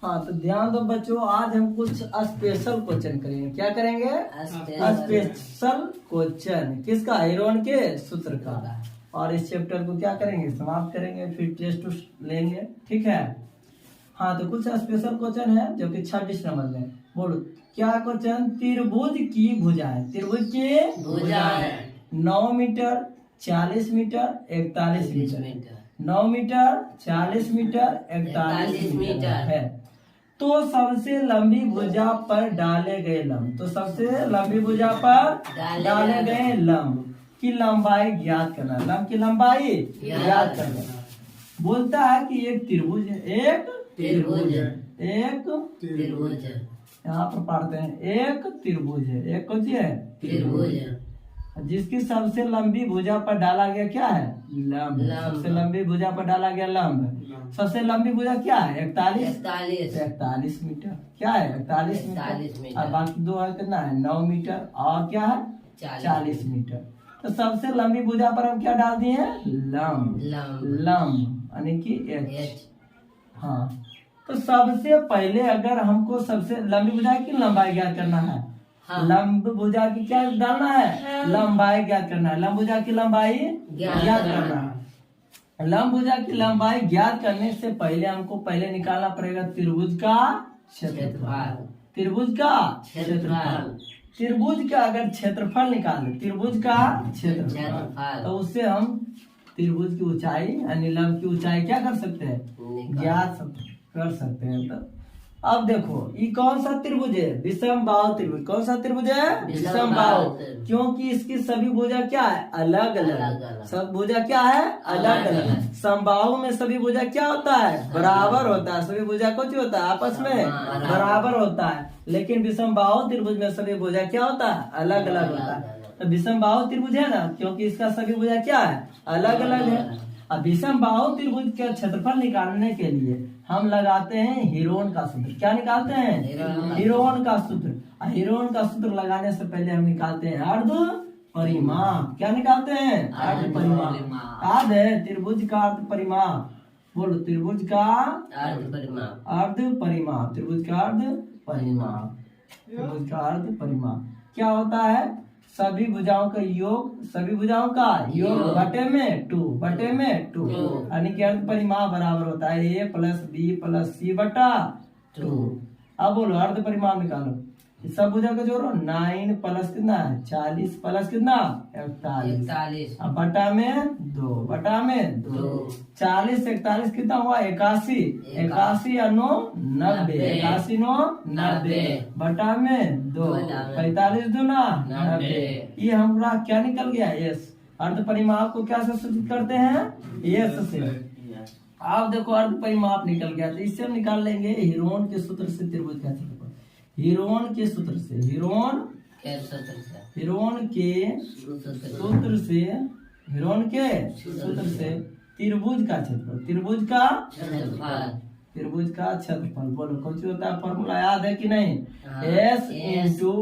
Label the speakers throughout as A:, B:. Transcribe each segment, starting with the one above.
A: हाँ तो ध्यान दो बच्चों, आज हम कुछ स्पेशल क्वेश्चन करेंगे। क्या करेंगे? Special question. किसका? हेरोन के सूत्र का। और इस चैप्टर को क्या करेंगे? समाप्त करेंगे, फिर टेस्ट लेंगे। ठीक है। हाँ तो कुछ स्पेशल क्वेश्चन है जो कि 26 नंबर में। बोलो क्या क्वेश्चन? त्रिभुज की भुजाएं। त्रिभुज की भुजाएं 9 metre, 40 metre, 41 metre. 9 metre, 40 metre, 41 metre है। तो सबसे लंबी भुजा पर डाले गए लंब। तो सबसे लंबी भुजा पर डाले गए लंब की लंबाई ज्ञात करना। लंब की लंबाई ज्ञात करना। बोलता है कि एक त्रिभुज है, एक त्रिभुज है, एक त्रिभुज है। यहाँ पर पढ़ते हैं एक त्रिभुज है। एक कौन सी है? त्रिभुज है। जिसकी सबसे लंबी भुजा पर डाला गया क्या है? लंब। सबसे लंबी भुजा पर डाला गया लंब। सबसे लंबी भुजा क्या है? 41 मीटर। क्या है? 41 मीटर। और बाकी दो है कितना है? 9 मीटर और क्या है? 40 मीटर। तो सबसे लंबी भुजा पर हम क्या डाल दिए हैं? लंब। लंब यानी कि एच। हाँ तो सबसे पहले अगर हमको सबसे लंबी भुजा की लंबाई ज्ञात करना है, हाँ। लंब भुजा की क्या डालना है? लंबाई ज्ञात करना है। लंब भुजा की लंबाई ज्ञात करना है। लंब भुजा की लंबाई ज्ञात करने से पहले हमको पहले निकालना पड़ेगा त्रिभुज का क्षेत्रफल। त्रिभुज का क्षेत्रफल। त्रिभुज का अगर क्षेत्रफल निकाले, त्रिभुज का क्षेत्रफल, तो उससे हम त्रिभुज की ऊंचाई यानी लंब की ऊंचाई क्या कर सकते हैं? ज्ञात कर सकते हैं। तो अब देखो ये कौन सा त्रिभुज है? विषम बाहु त्रिभुज। कौन सा त्रिभुज है? विषम बाहु। क्योंकि इसकी सभी भुजा क्या है? अलग अलग। सब भुजा क्या है? अलग अलग। समबाहु में सभी भुजा क्या होता है? बराबर होता है। सभी भुजा कुछ होता है? आपस में बराबर होता है। लेकिन विषम बाहु त्रिभुज में सभी भुजा क्या होता है? अलग अलग होता है। तो विषम बाहु त्रिभुज है ना, क्योंकि इसका सभी भुजा क्या है? अलग अलग है। अब विषम बाहु त्रिभुज का क्षेत्रफल निकालने के लिए हम लगाते हैं हीरोन का सूत्र। क्या निकालते हैं? हीरोन का सूत्र। हीरोन का सूत्र लगाने से पहले हम निकालते हैं अर्ध परिमाप। क्या निकालते हैं? अर्ध परिमाप। याद है त्रिभुज का अर्ध परिमाप? बोलो त्रिभुज का अर्ध परिमाप। अर्ध परिमाप। त्रिभुज का अर्ध परिमाप। त्रिभुज का अर्ध परिमाप क्या होता है? सभी भुजाओं का योग, सभी भुजाओं का योग बटे में 2 बटे में 2 यानी कि अर्ध परिमाप बराबर होता है a + b + c बटा 2। अब बोलो अर्ध परिमाप निकालो। सब भुजा का जोड़ो। 9 प्लस कितना है? 40 प्लस कितना? 41। अब बटा में 2 बटा में 2। 40 से 41 कितना हुआ? 81। 81 या 9 90। 81 9 90 बटा में 2। 45 दूना 90। ये हमारा क्या निकल गया? एस। अर्ध परिमाप को क्या से सूचित करते हैं? एस से। आप देखो अर्ध परिमाप निकल गया। तो इससे हम निकाल लेंगे हीरोन के सूत्र से त्रिभुज का क्षेत्रफल। हीरोन के सूत्र से, हीरोन के सूत्र से त्रिभुज का क्षेत्रफल। त्रिभुज का क्षेत्रफल बोलो कौन सी होता है? फॉर्मूला याद है कि नहीं? S into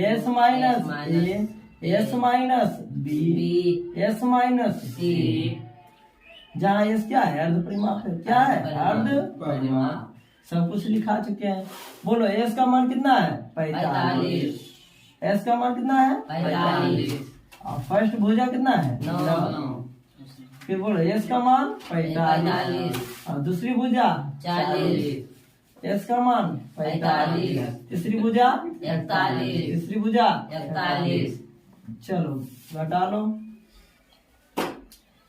A: S minus A, S minus B, S minus C। जहाँ S क्या है? अर्ध परिमाप है। क्या है? अर्ध परिमाप। सब कुछ लिखा चुके हैं। बोलो S का मान कितना है? 45। S का मान कितना है? 45। और फर्स्ट भुजा कितना है? 9। फिर बोलो S का मान 45 और दूसरी भुजा 40। S का मान 45। तीसरी भुजा 41। तीसरी भुजा 41। चलो घटा लो।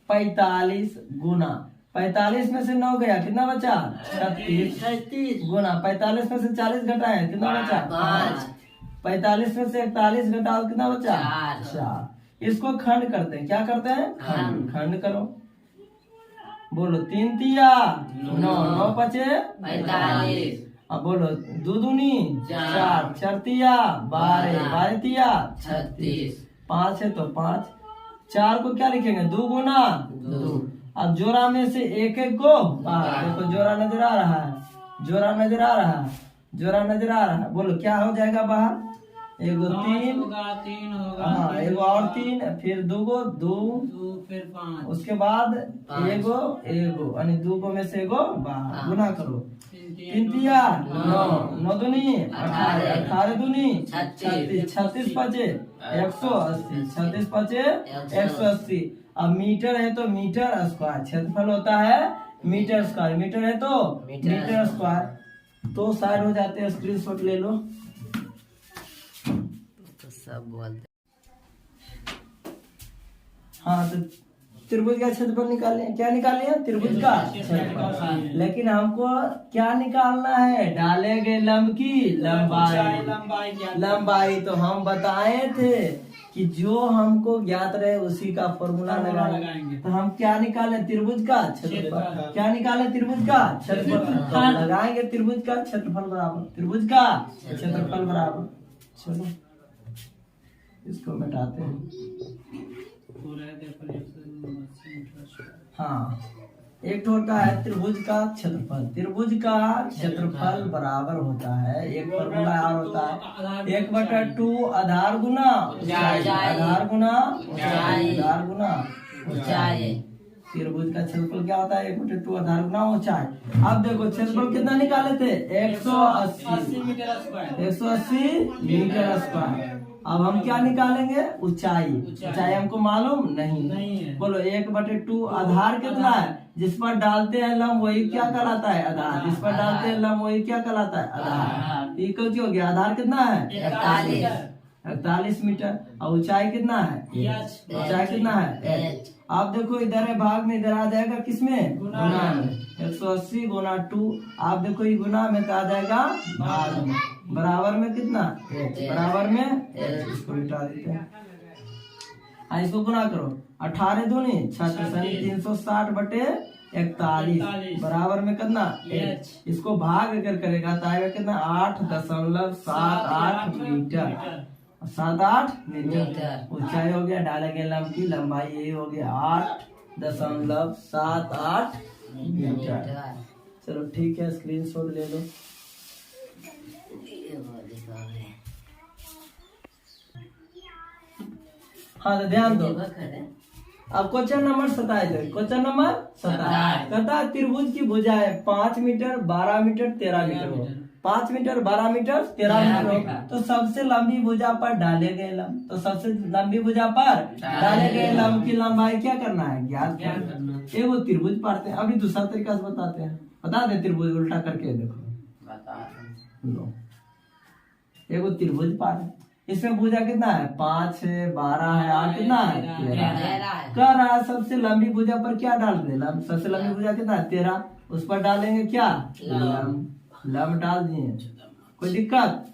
A: 45 गुना 45 में से 9 गया, कितना बचा? 36 गुना 45 में से 40 घटाए, कितना बचा? 5। 45 में से 41 घटाओ, कितना बचा? 4। इसको खंड करते हैं। क्या करते हैं? खंड करो। बोलो 3 तिया 9, 9 पचे 45। अब बोलो 2 दूनी 4, 4 तिया 12, 12 तिया 36। 5 है तो 5। 4 को क्या लिखेंगे? 2 गुना 2। अब जोड़ा में से एक एक को देखो जोड़ा नजर आ रहा है, जोड़ा नजर आ रहा है, जोड़ा नजर आ रहा है। बोलो क्या हो जाएगा बाहर? एगो 3
B: होगा, 3 होगा,
A: हाँ एगो और 3, फिर 2 गो 2,
B: 2 फिर 5,
A: उसके बाद एगो एगो यानी 2 गो में से एगो बाहर, गुना करो 3 तिया 9, 9 दूनी 18, 18 दूनी 36, 36 पाँचे 180, 36 पाँचे 180। अब मीटर है तो मीटर स्क्वायर, क्षेत्रफल होता है मीटर स्क्वायर, मीटर है तो मीटर स्क्वायर। तो साइड हो जाते हैं, स्क्रीनशॉट ले लो।
C: तो सब बोलते
A: हाँ तो त्रिभुज का क्षेत्रफल निकाले, क्या निकाले हैं? त्रिभुज का क्षेत्रफल। लेकिन हमको क्या निकालना है? डाले गए लंब की लंबाई। लंबाई तो हम बताए थे कि जो हमको ज्ञात रहे उसी का फॉर्मूला लगाएंगे। तो हम क्या निकाले? त्रिभुज का क्षेत्रफल। क्या निकाले? त्रिभुज का क्षेत्रफल। तो हम लगाएंगे त्रिभुज का क्षेत्रफल बराबर त्रिभुज का क्षेत्रफल बराबर। चलो इसको मिटाते हैं। हाँ एक तो होता है त्रिभुज का क्षेत्रफल। त्रिभुज का क्षेत्रफल बराबर होता है, एक फॉर्मूला और होता है 1/2 आधार गुना ऊंचाई, आधार गुना ऊंचाई, आधार गुना ऊंचाई। त्रिभुज का क्षेत्रफल क्या होता है? 1/2 आधार गुना ऊंचाई। अब देखो क्षेत्रफल कितना निकाले थे? 180 मीटर स्क्वायर, 180 मीटर स्क्वायर। अब हम क्या निकालेंगे? ऊंचाई। ऊंचाई हमको मालूम नहीं है। बोलो 1/2 आधार कितना है? जिस पर डालते हैं लंब वही क्या कहलाता है? आधार। जिस पर डालते हैं लंब वही क्या कहलाता है? आधार। इक्वल क्या हो गया? आधार कितना है? 48 मीटर। और ऊंचाई कितना है? ऊंचाई कितना है? आप देखो इधर है भाग में, इधर आ जाएगा किसमें? गुना में। 180 गुना 2। आप देखो ये गुना में तो आ जाएगा भाग में। बराबर में कितना? बराबर में इसको मिटा देते हैं। इसको गुना करो 18 दूनी 36, 360/41 बराबर में कितना? इसको भाग कर करेगा तो आएगा कितना? 8.78 मीटर। 7-8 मीटर ऊंचाई हो गया। डाले गए लंब की लंबाई यही हो गया 8.78 मीटर। चलो ठीक है, स्क्रीनशॉट ले लो। हाँ तो ध्यान दो। अब क्वेश्चन नंबर 27, क्वेश्चन नंबर 27 कहता है त्रिभुज की भुजाएं 5 मीटर 12 मीटर 13 मीटर हो। 5 मीटर 12 मीटर 13 मीटर हो तो सबसे लंबी भुजा पर डाले गए लंब, तो सबसे लंबी भुजा पर डाले गए लंब की लंबाई क्या करना है? ज्ञात करना। ये वो त्रिभुज पाते हैं। अभी दूसरा तरीका से बताते हैं, बता दे त्रिभुज उल्टा करके देखो। लो एगो त्रिभुज पार है, इसमें भुजा कितना है? 5 है, 12 है और कितना है? 13 कह रहा है। सबसे लंबी भुजा पर क्या डाल दे? लंब। सबसे लंबी भुजा कितना है? 13। उस पर डालेंगे क्या? लंब। लंब डाल दिए, कोई दिक्कत?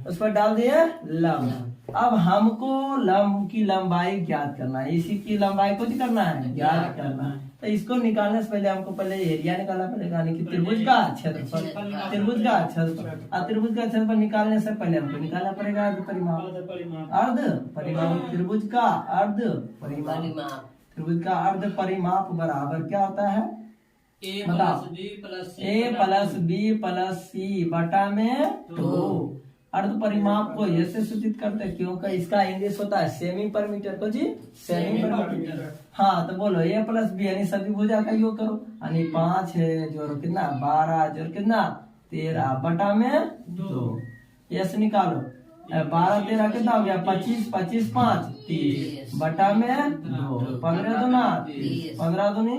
A: उस पर डाल दिए लंब। अब हमको लंब की लंबाई ज्ञात करना है, इसी की लंबाई को करना है ज्ञात करना है। तो इसको निकालने से पहले हमको पहले एरिया निकालना पड़ेगा, यानी कि त्रिभुज का क्षेत्रफल। त्रिभुज का क्षेत्रफल और त्रिभुज का क्षेत्रफल निकालने से पहले हमको निकालना पड़ेगा अर्ध परिमाप। अर्ध परिमाप त्रिभुज का अर्ध परिमाप। त्रिभुज का अर्ध परिमाप बराबर क्या होता है? बताओ। A प्लस बी प्लस सी बटा में 2। अर्ध परिमाप को ऐसे सूचित करते हैं क्योंकि इसका इंग्लिश होता है सेमी पर मीटर। को जी सेमी पर मीटर। हाँ तो बोलो A प्लस बी यानी सभी भुजा का योग करो, यानी 5 है जोड़ कितना? 12 जोड़ कितना? 13 बटा में 2। ऐसे निकालो 12 13 कितना हो गया? 25, 25 5 30 बटा में 2। 15 दूना 30, 15 दूनी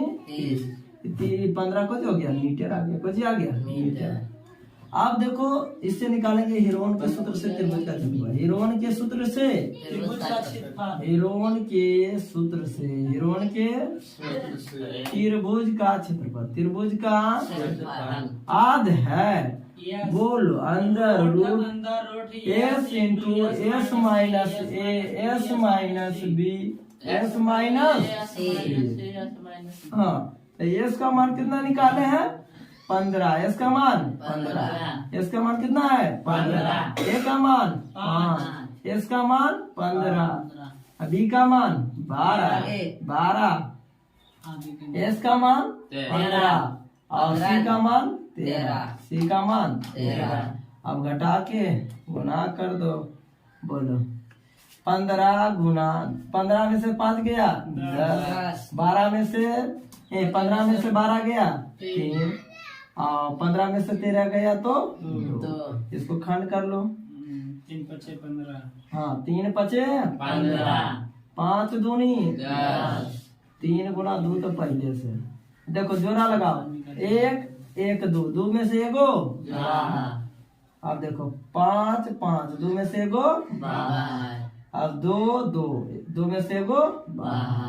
A: 30, 15 कुछ हो गया? मीटर आ गया। कुछ आ गया? मीटर। आप देखो इससे निकालेंगे हीरोन के सूत्र से त्रिभुज का क्षेत्रफल। हीरोन के सूत्र से हीरोन के सूत्र से हीरोन के त्रिभुज का क्षेत्रफल। त्रिभुज का आध है बोलो अंदर root S into S minus A S minus B S minus. हाँ तो एस का मान कितना निकाले हैं? 15। एस का मान 15। एस का मान कितना है? 15। ए का मान 5। एस का मान 15। बी का मान 12। एस का मान 15 और सी का मान 13। सी का मान 13। अब घटा के गुना कर दो बोलो 15 गुना 15 में से 5 गया 10, 12 में से 15 में से 12 गया 3, और 15 में से 13 गया तो 2। इसको खंड कर लो।
B: 3 पचे 15।
A: हाँ 3 पचे 15, 5 दूनी 10, 3 गुना 2 तो पहले से। देखो जोड़ा लगाओ 1 1 2, 2 में से एगो। अब देखो 5 5, 2 में से एगो। अब 2 2, 2 में से एगो।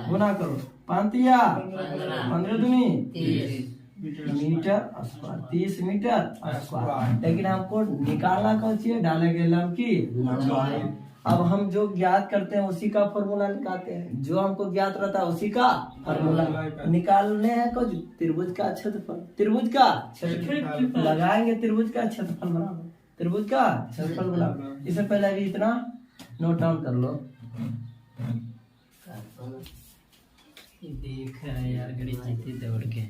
A: गुना करो 5 15 दूनी 30 मीटर स्क्वायर, 30 मीटर स्क्वायर। लेकिन हमको निकालना कौन चाहिए, डालेंगे लंब की लंबाई। अब हम जो ज्ञात करते हैं उसी का फॉर्मूला निकालते हैं, जो हमको ज्ञात रहता है उसी का फॉर्मूला निकालने हैं। कुछ त्रिभुज का क्षेत्रफल, त्रिभुज का क्षेत्रफल लगाएंगे, त्रिभुज का क्षेत्रफल बराबर त्रिभुज का क्षेत्रफल बराबर। इससे पहले अभी इतना नोट डाउन कर लो।
B: देख यार गणित दौड़ के।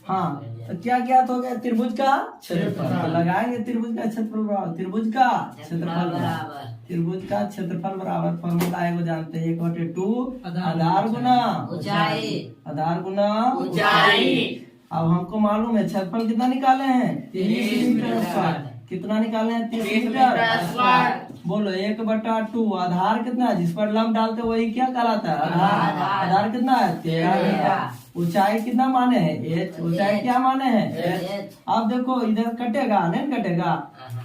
A: हाँ तो क्या ज्ञात हो गया, त्रिभुज का क्षेत्रफल। तो लगाएंगे त्रिभुज का क्षेत्रफल बराबर त्रिभुज का क्षेत्रफल बराबर त्रिभुज का क्षेत्रफल बराबर फॉर्मूला है वो जानते हैं, 1/2 आधार गुना ऊंचाई, आधार गुना ऊंचाई। अब हमको मालूम है क्षेत्रफल कितना निकाले हैं 30 मीटर स्क्वायर। कितना निकाले हैं 30 मीटर स्क्वायर। बोलो 1/2 आधार कितना है, जिस पर लंब डालते वही क्या कहलाता है आधार। आधार कितना है 13 मीटर। ऊंचाई कितना माने हैं h, ऊंचाई क्या माने हैं h। अब देखो इधर कटेगा नहीं कटेगा,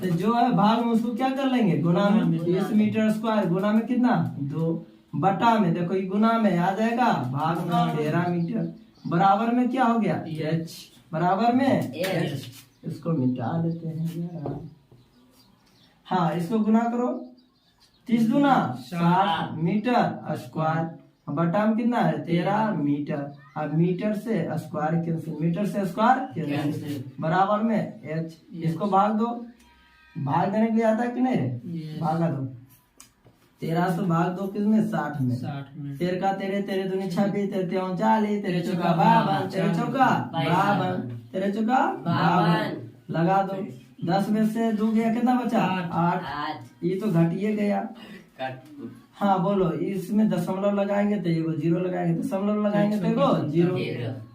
A: तो जो है भाग में उसको क्या कर लेंगे गुना में। 30 मीटर स्क्वायर गुना में कितना 2, बटा में देखो ये गुना में आ जाएगा, भाग में 13 मीटर। बराबर में क्या हो गया h, बराबर में h। इसको मिटा देते हैं। हाँ इसको गुना करो 30 दूना 60 मीटर स्क्वायर, बटा में कितना है 13 मीटर। अब मीटर से स्क्वायर कैंसिल, मीटर से स्क्वायर कैंसिल, बराबर में h। इसको भाग दो, भाग देने के लिए आता है कि नहीं रे, भागा दो। 13 से भाग दो किसमें 60 में। 13 का 13, 13 दूनी 26, 13 40, 13 चौका 52, 13 चौका 52, 13 चौका 52। लगा दो 10 में से 2 गया कितना बचा 8। ये तो घटिए गया। हाँ बोलो इसमें दशमलव लगाएंगे तो एगो 0 लगाएंगे, दशमलव लगाएंगे तो एगो 0।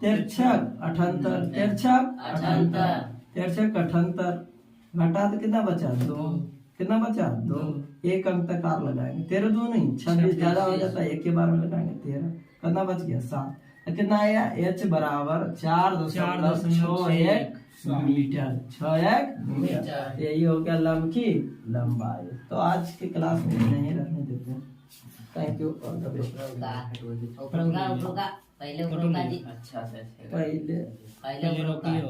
A: 13 78, 13 78, 13 78 घटा तो कितना बचा 2, कितना बचा 2। 1 अंक तक और लगाएंगे, 13 2 नहीं 26 ज्यादा हो जाता है, एक के बार में लगाएंगे 13, कितना बच गया 7। तो कितना आया h बराबर 4.61 मीटर, 61 मीटर। यही हो गया लंब की लंबाई। तो आज के क्लास में नहीं रहने देते हैं। Thank you all the best.
C: पहले
B: अच्छा से
A: पहले
B: रोकियो।